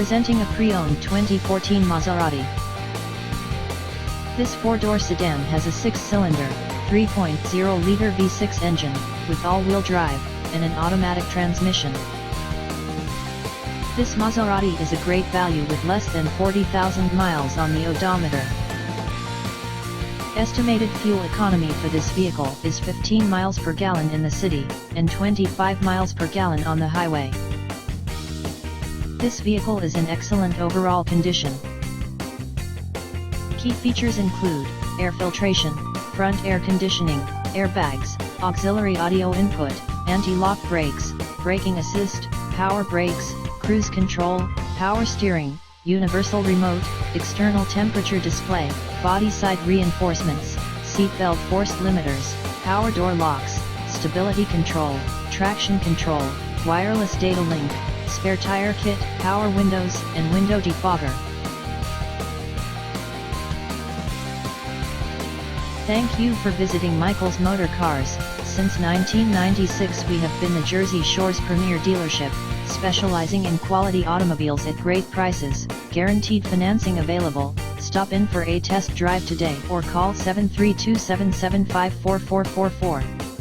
Presenting a pre-owned 2014 Maserati. This four-door sedan has a 6-cylinder, 3.0-liter V6 engine, with all-wheel drive, and an automatic transmission. This Maserati is a great value with less than 40,000 miles on the odometer. Estimated fuel economy for this vehicle is 15 miles per gallon in the city, and 25 miles per gallon on the highway. This vehicle is in excellent overall condition. Key features include air filtration, front air conditioning, airbags, auxiliary audio input, anti-lock brakes, braking assist, power brakes, cruise control, power steering, universal remote, external temperature display, body side reinforcements, seatbelt force limiters, power door locks, stability control, traction control, wireless data link, spare tire kit, power windows, and window defogger. Thank you for visiting Michael's Motorcars. Since 1996 we have been the Jersey Shore's premier dealership, specializing in quality automobiles at great prices, guaranteed financing available. Stop in for a test drive today or call 732-775-4444.